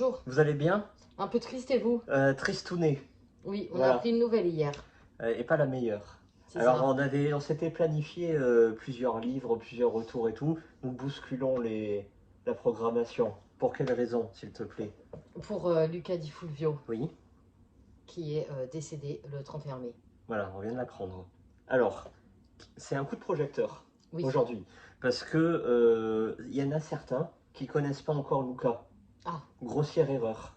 bonjour. Vous allez bien? Un peu triste et vous? Tristouné, Oui, on a voilà, appris une nouvelle hier. et pas la meilleure. C'est Alors ça. on s'était planifié plusieurs livres, plusieurs retours et tout. Nous bousculons la programmation. Pour quelle raison, s'il te plaît? Pour Luca Di Fulvio, Oui, qui est décédé le 31 mai. voilà, on vient de l'apprendre. Alors, c'est un coup de projecteur Oui. aujourd'hui, parce que y en a certains qui connaissent pas encore Luca. Ah, Grossière erreur.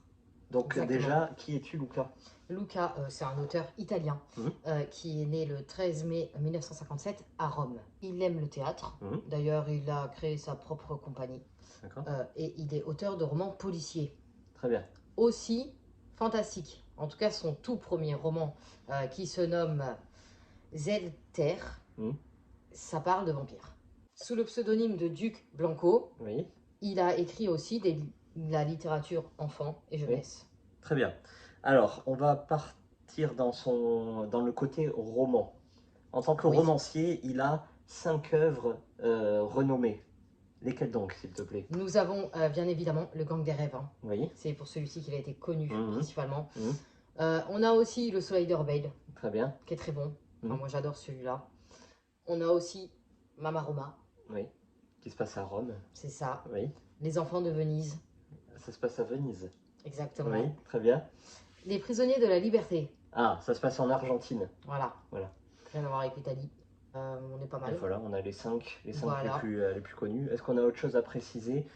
Donc exactement. déjà, qui es-tu, Luca? Luca, c'est un auteur italien Mhm, qui est né le 13 mai 1957 à Rome. Il aime le théâtre. mhm, D'ailleurs, il a créé sa propre compagnie. d'accord, Et il est auteur de romans policiers. très bien. Aussi fantastique. En tout cas, son tout premier roman qui se nomme Zelter, Mhm, ça parle de vampires. Sous le pseudonyme de Duc Blanco, oui, il a écrit aussi de la littérature enfant et oui. jeunesse. Très bien. Alors, on va partir dans le côté roman. En tant que Oui. romancier, il a 5 œuvres renommées. Lesquelles donc, s'il te plaît? Nous avons bien évidemment Le Gang des rêves. Oui. C'est pour celui-ci qu'il a été connu Mhm, principalement. mhm, On a aussi Le Soleil d'Orbeil, très bien. qui est très bon. Enfin, Mhm, moi j'adore celui-là. On a aussi Mama Roma, oui. Qui se passe à Rome. c'est ça. Oui. Les enfants de Venise, Ça se passe à Venise. exactement. Oui, très bien. Les prisonniers de la liberté, Ah, ça se passe en Argentine. voilà. Voilà. Rien à voir avec l'Italie. On est pas Et mal. voilà, on a les cinq Voilà. les plus connus. Est-ce qu'on a autre chose à préciser?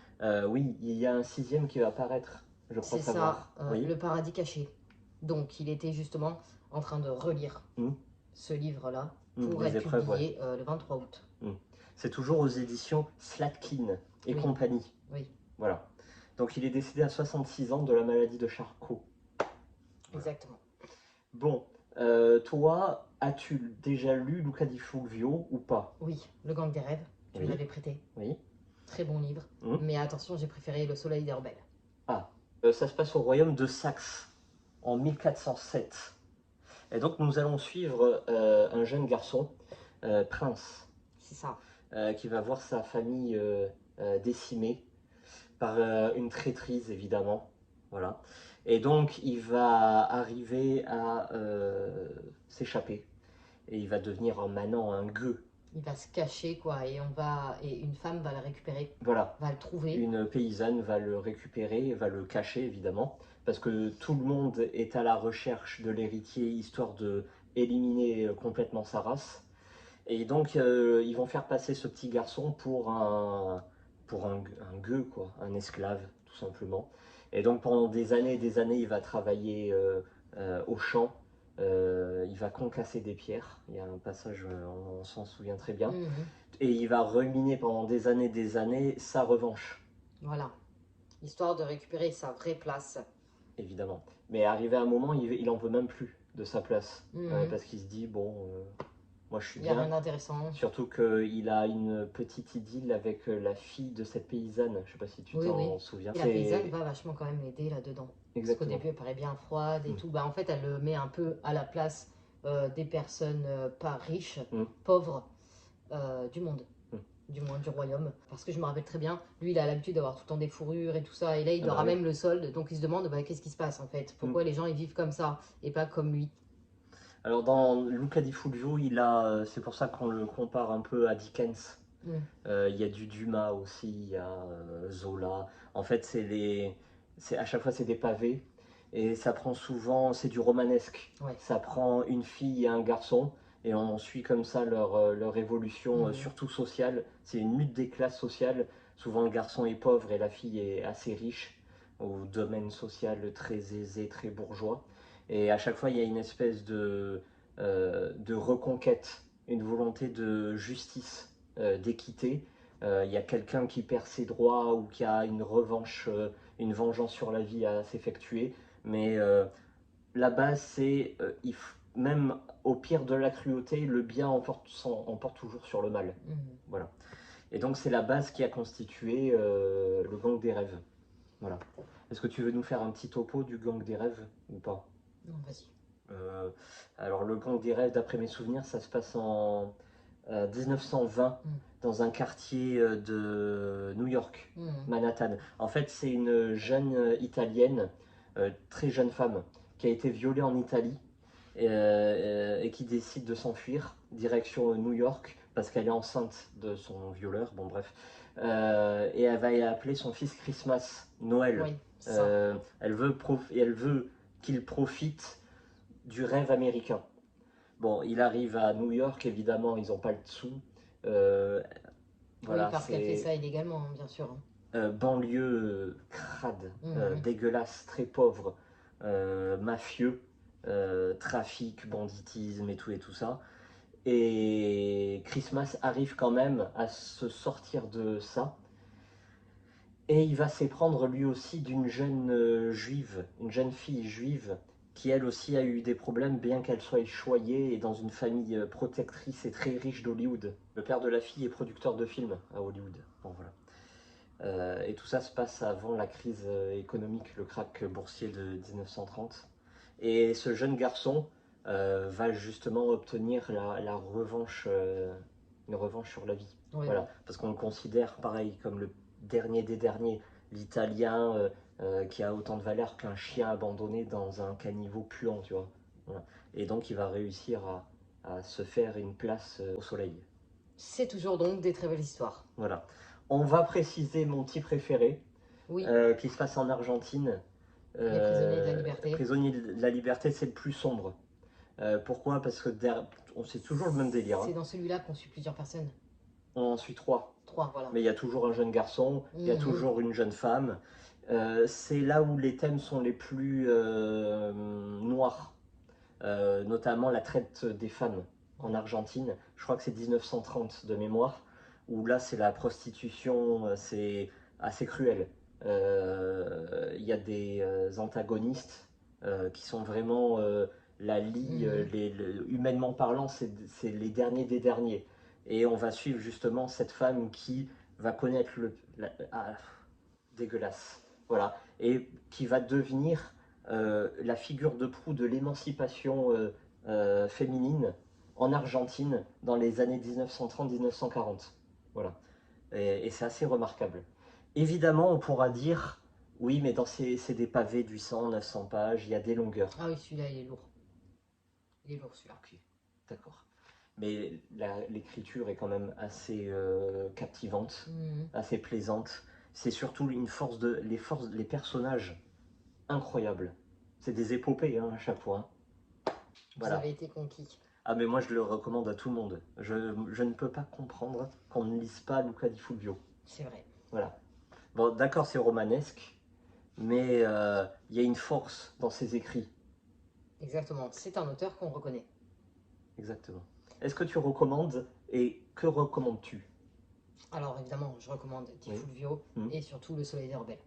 Oui, il y a un sixième qui va apparaître, je crois C'est ça, savoir. Oui. Le paradis caché. Donc, il était justement en train de relire Mhm, ce livre-là pour les être épreuves, ouais. publié le 23 août. C'est toujours aux éditions Slatkin et Oui, compagnie. oui, Voilà. Donc il est décédé à 66 ans de la maladie de Charcot. Voilà. exactement. Bon, toi, as-tu déjà lu Luca di Fulvio ou pas? Oui, Le Gang des rêves, tu me Oui, l'avais prêté. oui. Très bon livre. Hmm. Mais attention, j'ai préféré Le Soleil d'Herbel. Ah, ça se passe au royaume de Saxe en 1407. Et donc nous allons suivre un jeune garçon, Prince, C'est ça. qui va voir sa famille décimée par une traîtrise évidemment. Voilà. Et donc il va arriver à s'échapper. Et il va devenir un manant, un gueux. Il va se cacher, quoi, et une femme va le récupérer, Voilà. va le trouver. Une paysanne va le récupérer, va le cacher évidemment, parce que tout le monde est à la recherche de l'héritier, histoire de éliminer complètement sa race. Et donc ils vont faire passer ce petit garçon pour un gueux, quoi, un esclave, tout simplement. Et donc pendant des années, il va travailler au champ. Il va concasser des pierres. Il y a un passage, on s'en souvient très bien. Mhm. Et il va ruminer pendant des années sa revanche, Voilà. Histoire de récupérer sa vraie place. évidemment. Mais arrivé à un moment, il en veut même plus de sa place. Mhm. Parce qu'il se dit, bon, moi je suis Il n'y a rien bien. d'intéressant. Surtout qu'il a une petite idylle avec la fille de cette paysanne. Je sais pas si tu Oui, oui. t'en souviens. Et la paysanne va vachement quand même l'aider là-dedans. Parce qu'au Exactement. début, elle paraît bien froide et Mm. tout. Bah, en fait, elle le met un peu à la place des personnes pas riches, Mm. pauvres du monde. Mm. Du moins du royaume. Parce que je me rappelle très bien, lui, il a l'habitude d'avoir tout le temps des fourrures et tout ça. Et là, il Ah aura bah oui. même le solde. Donc, il se demande bah, qu'est-ce qui se passe en fait. Pourquoi les gens ils vivent comme ça et pas comme lui. Alors dans Luca di Fulvio, c'est pour ça qu'on le compare un peu à Dickens. Mm. Il y a du Dumas aussi, il y a Zola. En fait, à chaque fois c'est des pavés et ça prend souvent, c'est du romanesque. Ouais. Ça prend une fille et un garçon et on suit comme ça leur évolution, surtout sociale. C'est une lutte des classes sociales. Souvent le garçon est pauvre et la fille est assez riche, au domaine social très aisé, très bourgeois. Et à chaque fois il y a une espèce de reconquête, une volonté de justice, d'équité. Il y a quelqu'un qui perd ses droits ou qui a une revanche, une vengeance sur la vie à s'effectuer. Mais la base, c'est même au pire de la cruauté, le bien emporte toujours sur le mal. Mm. Voilà. Et donc c'est la base qui a constitué le gang des rêves. Voilà. Est-ce que tu veux nous faire un petit topo du gang des rêves ou pas? Non, vas-y. Alors le gang des rêves, d'après mes souvenirs, ça se passe 1920 Mm. dans un quartier de New York, Mm. Manhattan. En fait, c'est une jeune italienne, très jeune femme, qui a été violée en Italie et qui décide de s'enfuir direction New York parce qu'elle est enceinte de son violeur. Bon, bref. Et elle va y appeler son fils Christmas, Noël. Oui, ça. Elle veut qu'il profite du rêve américain. Bon, il arrive à New York, évidemment, ils n'ont pas le dessous. Euh, Oui, voilà, parce qu'elle fait c'est ça illégalement, hein, bien sûr. banlieue crade, Mhm. dégueulasse, très pauvre, mafieux, trafic, banditisme et tout ça. Et Christmas arrive quand même à se sortir de ça. Et il va s'éprendre lui aussi d'une jeune juive, une jeune fille juive, qui elle aussi a eu des problèmes, bien qu'elle soit choyée et dans une famille protectrice et très riche d'Hollywood. Le père de la fille est producteur de films à Hollywood. Bon, voilà. Et tout ça se passe avant la crise économique, le krach boursier de 1930. Et ce jeune garçon va justement obtenir la revanche, une revanche sur la vie. Oui, Voilà, parce qu'on le considère pareil comme le dernier des derniers, l'Italien qui a autant de valeur qu'un chien abandonné dans un caniveau puant, tu vois. Voilà. Et donc il va réussir à se faire une place au soleil. c'est toujours donc des très belles histoires. Voilà. On va préciser mon petit préféré, Oui, qui se passe en Argentine. les prisonniers de la liberté. Prisonnier de la liberté, c'est le plus sombre. Pourquoi? Parce que c'est toujours le même délire. C'est Hein. dans celui-là qu'on suit plusieurs personnes. On en suit trois. 3, voilà. Mais il y a toujours un jeune garçon, il y a Mhm. toujours une jeune femme. C'est là où les thèmes sont les plus noirs, notamment la traite des femmes en Argentine. Je crois que c'est 1930 de mémoire, où là c'est la prostitution, c'est assez cruel. Il y a des antagonistes qui sont vraiment la lie, Mhm. humainement parlant, c'est les derniers des derniers. Et on va suivre justement cette femme qui va connaître dégueulasse, voilà, et qui va devenir la figure de proue de l'émancipation féminine en Argentine dans les années 1930-1940. Voilà. Et c'est assez remarquable. Évidemment, on pourra dire, oui, mais c'est des pavés de 800, 900 pages, il y a des longueurs. Ah oui, celui-là, il est lourd. Il est lourd, celui-là. Ok, d'accord. Mais l'écriture est quand même assez captivante, Mhm. assez plaisante. C'est surtout les personnages incroyables. C'est des épopées hein, à chaque fois. Hein. Vous Voilà. avez été conquis. Ah mais moi je le recommande à tout le monde. Je ne peux pas comprendre qu'on ne lise pas Luca di Fulvio. C'est vrai. Voilà. Bon, d'accord, c'est romanesque, mais il y a une force dans ses écrits. Exactement. C'est un auteur qu'on reconnaît. Exactement. Est-ce que tu recommandes et que recommandes-tu? Alors, évidemment, je recommande Di Oui. Fulvio et surtout Le Soleil des Rebelles.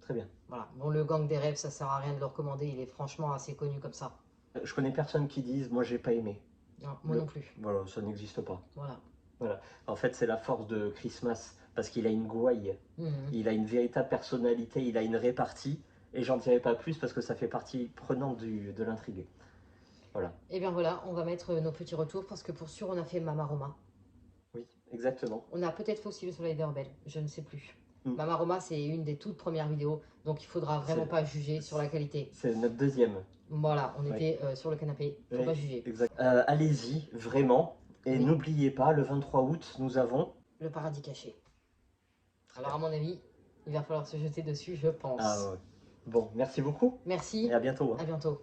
Très bien. Voilà. Bon, Le Gang des Rêves, ça sert à rien de le recommander. Il est franchement assez connu comme ça. Je connais personne qui dise moi j'ai pas aimé. Non, moi non plus. Voilà, ça n'existe pas. Voilà. Voilà. En fait, c'est la force de Christmas parce qu'il a une gouaille, Mhm. il a une véritable personnalité, il a une répartie, et j'en dirai pas plus parce que ça fait partie prenante de l'intrigue. Voilà. Et bien voilà, on va mettre nos petits retours parce que pour sûr, on a fait Mama Roma. Oui, exactement. On a peut-être fait aussi Le Soleil des Rebelles, je ne sais plus. Mm. Mama Roma, c'est une des toutes premières vidéos, donc il faudra vraiment pas juger sur la qualité. C'est notre deuxième. Voilà, on était sur le canapé, faut pas juger. Exact. Allez-y, vraiment. Et Oui. n'oubliez pas, le 23 août, nous avons... Le paradis caché. Alors à mon avis, il va falloir se jeter dessus, je pense. Ah ouais. Bon, merci beaucoup. Merci, Et à bientôt. Hein. à bientôt.